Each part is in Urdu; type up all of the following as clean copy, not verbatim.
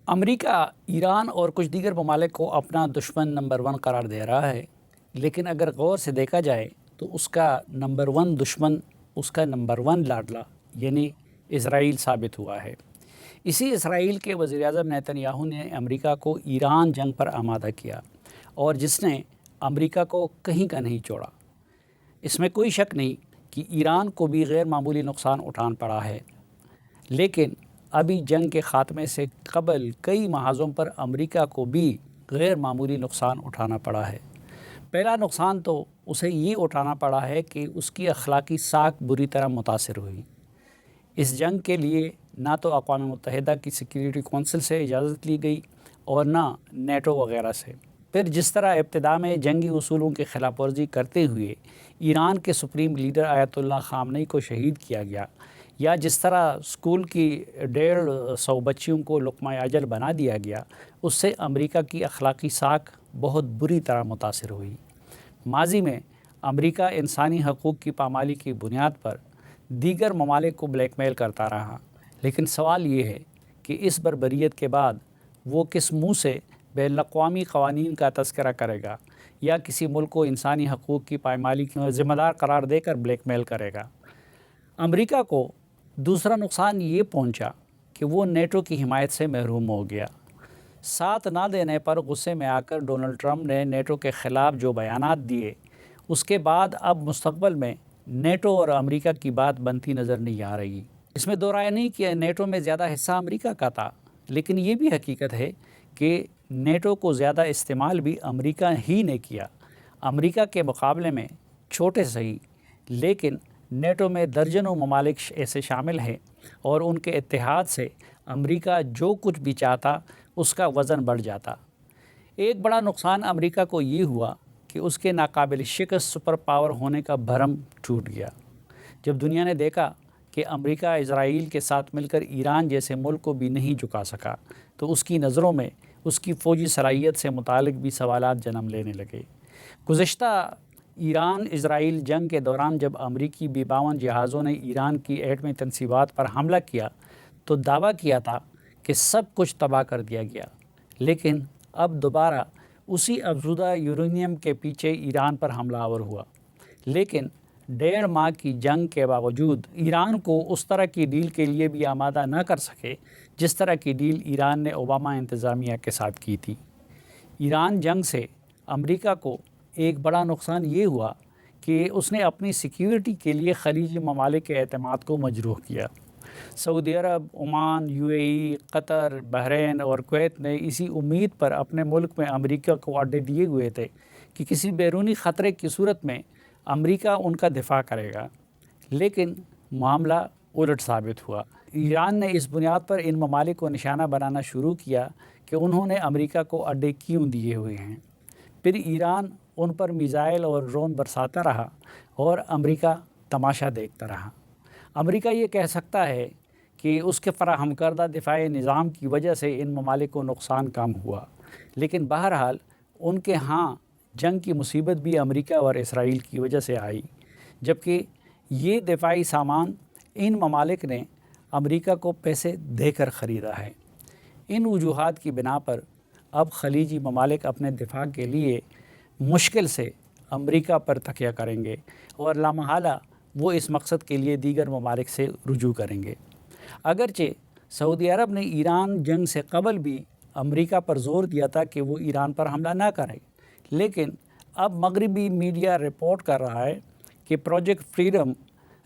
امریکہ ایران اور کچھ دیگر ممالک کو اپنا دشمن نمبر 1 قرار دے رہا ہے، لیکن اگر غور سے دیکھا جائے تو اس کا نمبر 1 دشمن، اس کا نمبر 1 لاڈلا یعنی اسرائیل ثابت ہوا ہے۔ اسی اسرائیل کے وزیر اعظم نیتن یاہو نے امریکہ کو ایران جنگ پر آمادہ کیا اور جس نے امریکہ کو کہیں کا نہیں چھوڑا۔ اس میں کوئی شک نہیں کہ ایران کو بھی غیر معمولی نقصان اٹھان پڑا ہے، لیکن ابھی جنگ کے خاتمے سے قبل کئی محاذوں پر امریکہ کو بھی غیر معمولی نقصان اٹھانا پڑا ہے۔ پہلا نقصان تو اسے یہ اٹھانا پڑا ہے کہ اس کی اخلاقی ساکھ بری طرح متاثر ہوئی۔ اس جنگ کے لیے نہ تو اقوام متحدہ کی سیکیورٹی کونسل سے اجازت لی گئی اور نہ نیٹو وغیرہ سے۔ پھر جس طرح ابتدا میں جنگی اصولوں کی خلاف ورزی کرتے ہوئے ایران کے سپریم لیڈر آیت اللہ خامنئی کو شہید کیا گیا، یا جس طرح اسکول کی 150 بچیوں کو لقمہ اجل بنا دیا گیا، اس سے امریکہ کی اخلاقی ساکھ بہت بری طرح متاثر ہوئی۔ ماضی میں امریکہ انسانی حقوق کی پامالی کی بنیاد پر دیگر ممالک کو بلیک میل کرتا رہا، لیکن سوال یہ ہے کہ اس بربریت کے بعد وہ کس منہ سے بین الاقوامی قوانین کا تذکرہ کرے گا یا کسی ملک کو انسانی حقوق کی پامالی کی ذمہ دار قرار دے کر بلیک میل کرے گا۔ امریکہ کو دوسرا نقصان یہ پہنچا کہ وہ نیٹو کی حمایت سے محروم ہو گیا۔ ساتھ نہ دینے پر غصے میں آ کر ڈونلڈ ٹرمپ نے نیٹو کے خلاف جو بیانات دیے، اس کے بعد اب مستقبل میں نیٹو اور امریکہ کی بات بنتی نظر نہیں آ رہی۔ اس میں دو رائے نہیں کہ نیٹو میں زیادہ حصہ امریکہ کا تھا، لیکن یہ بھی حقیقت ہے کہ نیٹو کو زیادہ استعمال بھی امریکہ ہی نے کیا۔ امریکہ کے مقابلے میں چھوٹے صحیح، لیکن نیٹو میں درجنوں ممالک ایسے شامل ہیں اور ان کے اتحاد سے امریکہ جو کچھ بھی چاہتا اس کا وزن بڑھ جاتا۔ ایک بڑا نقصان امریکہ کو یہ ہوا کہ اس کے ناقابل شکست سپر پاور ہونے کا بھرم ٹوٹ گیا۔ جب دنیا نے دیکھا کہ امریکہ اسرائیل کے ساتھ مل کر ایران جیسے ملک کو بھی نہیں جھکا سکا، تو اس کی نظروں میں اس کی فوجی صلاحیت سے متعلق بھی سوالات جنم لینے لگے۔ گزشتہ ایران اسرائیل جنگ کے دوران جب امریکی B-52 جہازوں نے ایران کی ایٹمی تنصیبات پر حملہ کیا تو دعویٰ کیا تھا کہ سب کچھ تباہ کر دیا گیا، لیکن اب دوبارہ اسی افزودہ یورینیم کے پیچھے ایران پر حملہ آور ہوا۔ لیکن 1.5 ماہ کی جنگ کے باوجود ایران کو اس طرح کی ڈیل کے لیے بھی آمادہ نہ کر سکے جس طرح کی ڈیل ایران نے اوباما انتظامیہ کے ساتھ کی تھی۔ ایران جنگ سے امریکہ کو ایک بڑا نقصان یہ ہوا کہ اس نے اپنی سیکیورٹی کے لیے خلیجی ممالک کے اعتماد کو مجروح کیا۔ سعودی عرب، عمان، UAE، قطر، بحرین اور کویت نے اسی امید پر اپنے ملک میں امریکہ کو اڈے دیے ہوئے تھے کہ کسی بیرونی خطرے کی صورت میں امریکہ ان کا دفاع کرے گا، لیکن معاملہ الٹ ثابت ہوا۔ ایران نے اس بنیاد پر ان ممالک کو نشانہ بنانا شروع کیا کہ انہوں نے امریکہ کو اڈے کیوں دیے ہوئے ہیں۔ پھر ایران ان پر میزائل اور ڈرون برساتا رہا اور امریکہ تماشا دیکھتا رہا۔ امریکہ یہ کہہ سکتا ہے کہ اس کے فراہم کردہ دفاعی نظام کی وجہ سے ان ممالک کو نقصان کم ہوا، لیکن بہرحال ان کے ہاں جنگ کی مصیبت بھی امریکہ اور اسرائیل کی وجہ سے آئی، جبکہ یہ دفاعی سامان ان ممالک نے امریکہ کو پیسے دے کر خریدا ہے۔ ان وجوہات کی بنا پر اب خلیجی ممالک اپنے دفاع کے لیے مشکل سے امریکہ پر تکیہ کریں گے اور لامحالہ وہ اس مقصد کے لیے دیگر ممالک سے رجوع کریں گے۔ اگرچہ سعودی عرب نے ایران جنگ سے قبل بھی امریکہ پر زور دیا تھا کہ وہ ایران پر حملہ نہ کرے، لیکن اب مغربی میڈیا رپورٹ کر رہا ہے کہ پروجیکٹ فریڈم،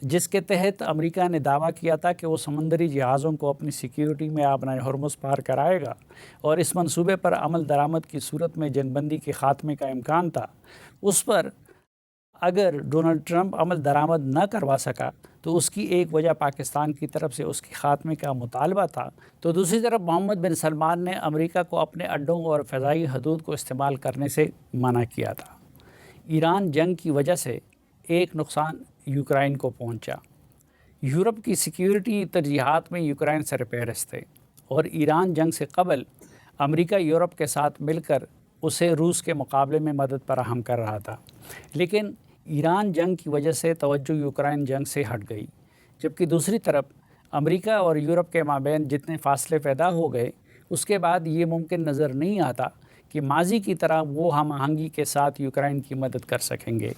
جس کے تحت امریکہ نے دعویٰ کیا تھا کہ وہ سمندری جہازوں کو اپنی سیکیورٹی میں آبنائے ہرمز پار کرائے گا اور اس منصوبے پر عمل درآمد کی صورت میں جنگ بندی کے خاتمے کا امکان تھا، اس پر اگر ڈونلڈ ٹرمپ عمل درآمد نہ کروا سکا تو اس کی ایک وجہ پاکستان کی طرف سے اس کے خاتمے کا مطالبہ تھا، تو دوسری طرف محمد بن سلمان نے امریکہ کو اپنے اڈوں اور فضائی حدود کو استعمال کرنے سے منع کیا تھا۔ ایران جنگ کی وجہ سے ایک نقصان یوکرائن کو پہنچا۔ یورپ کی سیکیورٹی ترجیحات میں یوکرائن سر فہرست تھے اور ایران جنگ سے قبل امریکہ یورپ کے ساتھ مل کر اسے روس کے مقابلے میں مدد فراہم کر رہا تھا، لیکن ایران جنگ کی وجہ سے توجہ یوکرائن جنگ سے ہٹ گئی، جبکہ دوسری طرف امریکہ اور یورپ کے مابین جتنے فاصلے پیدا ہو گئے اس کے بعد یہ ممکن نظر نہیں آتا کہ ماضی کی طرح وہ ہم آہنگی کے ساتھ یوکرائن کی مدد کر سکیں گے۔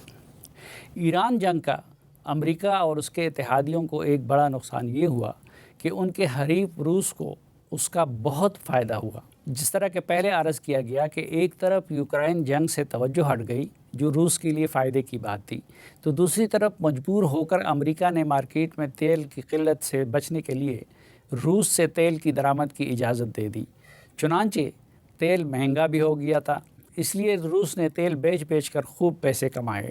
ایران جنگ کا امریکہ اور اس کے اتحادیوں کو ایک بڑا نقصان یہ ہوا کہ ان کے حریف روس کو اس کا بہت فائدہ ہوا۔ جس طرح کہ پہلے عرض کیا گیا کہ ایک طرف یوکرائن جنگ سے توجہ ہٹ گئی جو روس کے لیے فائدے کی بات تھی، تو دوسری طرف مجبور ہو کر امریکہ نے مارکیٹ میں تیل کی قلت سے بچنے کے لیے روس سے تیل کی درآمد کی اجازت دے دی۔ چنانچہ تیل مہنگا بھی ہو گیا تھا، اس لیے روس نے تیل بیچ کر خوب پیسے کمائے۔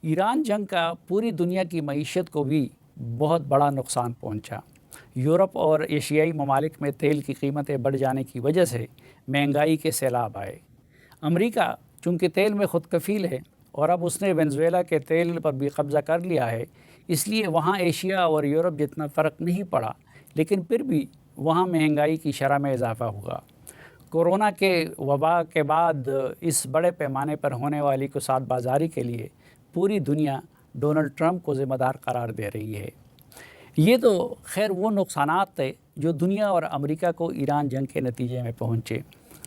ایران جنگ کا پوری دنیا کی معیشت کو بھی بہت بڑا نقصان پہنچا۔ یورپ اور ایشیائی ممالک میں تیل کی قیمتیں بڑھ جانے کی وجہ سے مہنگائی کے سیلاب آئے۔ امریکہ چونکہ تیل میں خود کفیل ہے اور اب اس نے وینزویلا کے تیل پر بھی قبضہ کر لیا ہے، اس لیے وہاں ایشیا اور یورپ جتنا فرق نہیں پڑا، لیکن پھر بھی وہاں مہنگائی کی شرح میں اضافہ ہوا۔ کورونا کے وبا کے بعد اس بڑے پیمانے پر ہونے والی کساد بازاری کے لیے پوری دنیا ڈونلڈ ٹرمپ کو ذمہ دار قرار دے رہی ہے۔ یہ تو خیر وہ نقصانات تھے جو دنیا اور امریکہ کو ایران جنگ کے نتیجے میں پہنچے،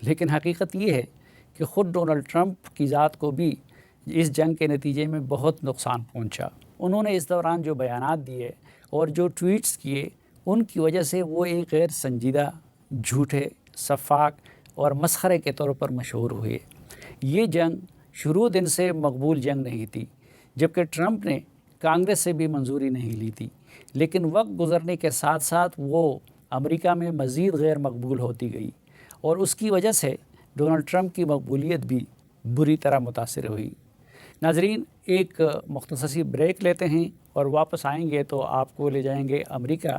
لیکن حقیقت یہ ہے کہ خود ڈونلڈ ٹرمپ کی ذات کو بھی اس جنگ کے نتیجے میں بہت نقصان پہنچا۔ انہوں نے اس دوران جو بیانات دیے اور جو ٹویٹس کیے، ان کی وجہ سے وہ ایک غیر سنجیدہ، جھوٹے، سفاک اور مسخرے کے طور پر مشہور ہوئے۔ یہ جنگ شروع دن سے مقبول جنگ نہیں تھی، جبکہ ٹرمپ نے کانگریس سے بھی منظوری نہیں لی تھی، لیکن وقت گزرنے کے ساتھ ساتھ وہ امریکہ میں مزید غیر مقبول ہوتی گئی اور اس کی وجہ سے ڈونلڈ ٹرمپ کی مقبولیت بھی بری طرح متاثر ہوئی۔ ناظرین، ایک مختصر سی بریک لیتے ہیں اور واپس آئیں گے تو آپ کو لے جائیں گے امریکہ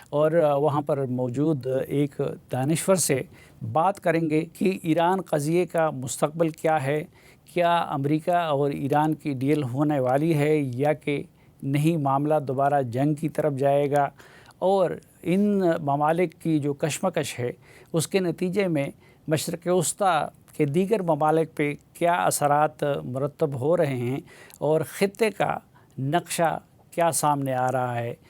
اور وہاں پر موجود ایک دانشور سے بات کریں گے کہ ایران قضیے کا مستقبل کیا ہے، کیا امریکہ اور ایران کی ڈیل ہونے والی ہے یا کہ نہیں، معاملہ دوبارہ جنگ کی طرف جائے گا، اور ان ممالک کی جو کشمکش ہے اس کے نتیجے میں مشرق وسطیٰ کے دیگر ممالک پہ کیا اثرات مرتب ہو رہے ہیں اور خطے کا نقشہ کیا سامنے آ رہا ہے۔